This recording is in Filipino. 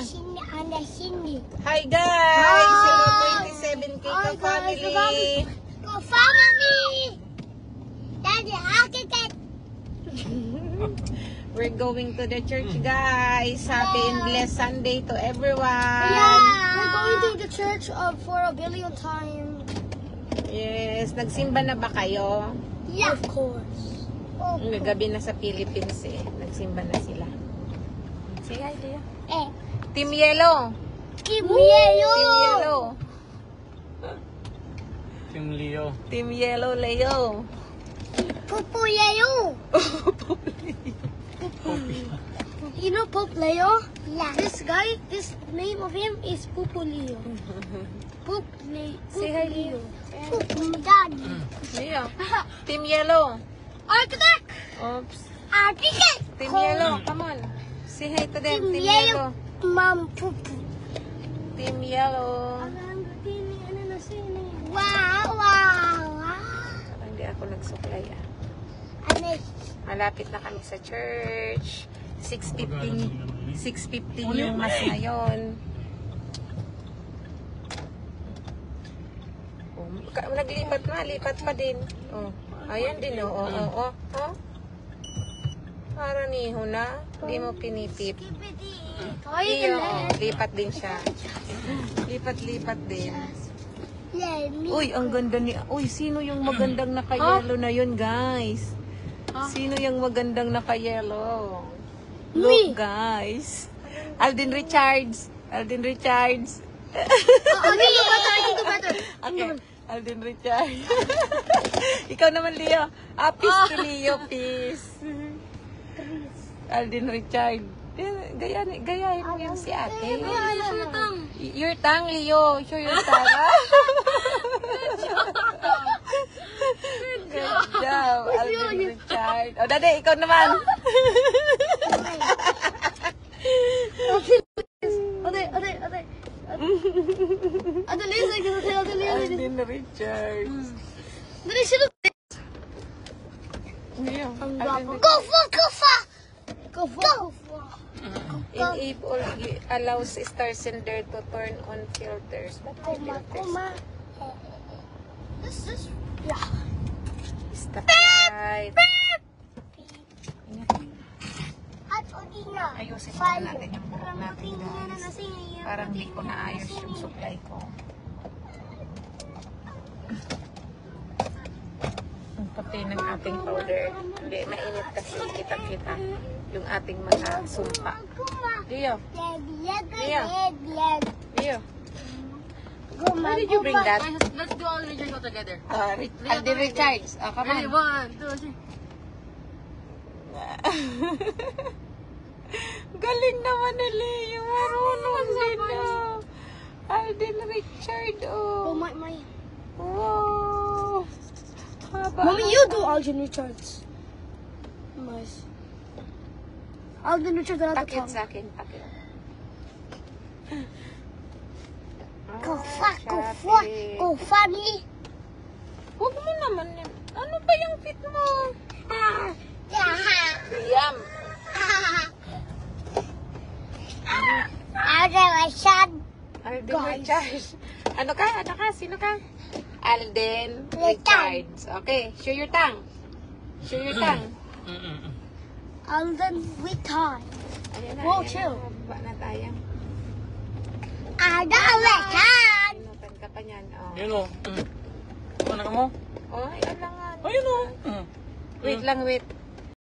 Cindy and the Cindy. Hi guys! Hello 27K ka family! Go family! Daddy, architect. We're going to the church guys! Happy and blessed Sunday to everyone! We're going to the church for a billion times. Yes! Nagsimba na ba kayo? Yeah. Of course. Gabi na sa Philippines eh. Nagsimba na sila. Say hi, Leo. Team Yellow! Team Yellow! Team Yellow! Team Leo. Team Yellow, Leo! Popo Leo! You know Pope Leo? Yeah. This guy, this name of him is Popo Leo. Pope Leo. Say hi, Leo. Popo Daddy. Leo. Team Yellow. Architect! Oops. Architect! Team Yellow, come on. Say hi to them. Team Yellow. Mom Popo. Team Yellow. Wow, wow, wow. Hindi ako nagsuklay ah. Ano? Malapit na kami sa church. 6:15 yung mas ngayon. Oh, naglipat na, lipat pa din. Oh, ayan din oh. Oh. Para niho na, hindi mo pinipip. Iyo, lipat din siya. Lipat din. Uy, ang ganda ni... Uy, sino yung magandang naka-yellow na yun, guys? Sino yung magandang naka-yellow? Look, guys. Alden Richards. Alden Richards. Okay. Alden Richards. Ikaw naman, Leo. Peace to Leo, peace. Alden Richards. Gayahin mo yung si ate. Your tongue, Leo. Show your tongue. Good job. Alden Richard. O, Dade, ikaw naman. Alden Richard. Go! Enable allows star sender to turn on filters. What are filters? This is... Yeah. Stop right. At Odina. Ayusin muna natin yung buhok natin, guys. Parang di ko naayos yung supply ko. Ang puti ng ating powder. Hindi, mainit kasi kita-kita yung ating mga sumpa. Leo. Leo. Why did you bring that? Let's do all the Richard together. Alden Richards. Come on. Ready? 1, 2, 3. Galing naman ni Leo. Marunong din na. Alden Richard, oh. my. Wow. Mommy, you do Alden Richards. Nice. Alden Richards at the Takit top. sa akin, takit. Go family. Huwag mo naman. Ano ba yung fit mo? Yum. Alden Richard. Alden Richards. Ano ka? Sino ka? Alden Richards. Okay, show your tongue. Show your tongue. Alden Richard. Ayan na. Wow, ayan chill. na. Ba na tayo. Alden Richard. Pinutan ka pa niyan. Oh. Yun o. Ano ka mo? Oh, ayan lang nga. Ayun o. Wait lang, wait.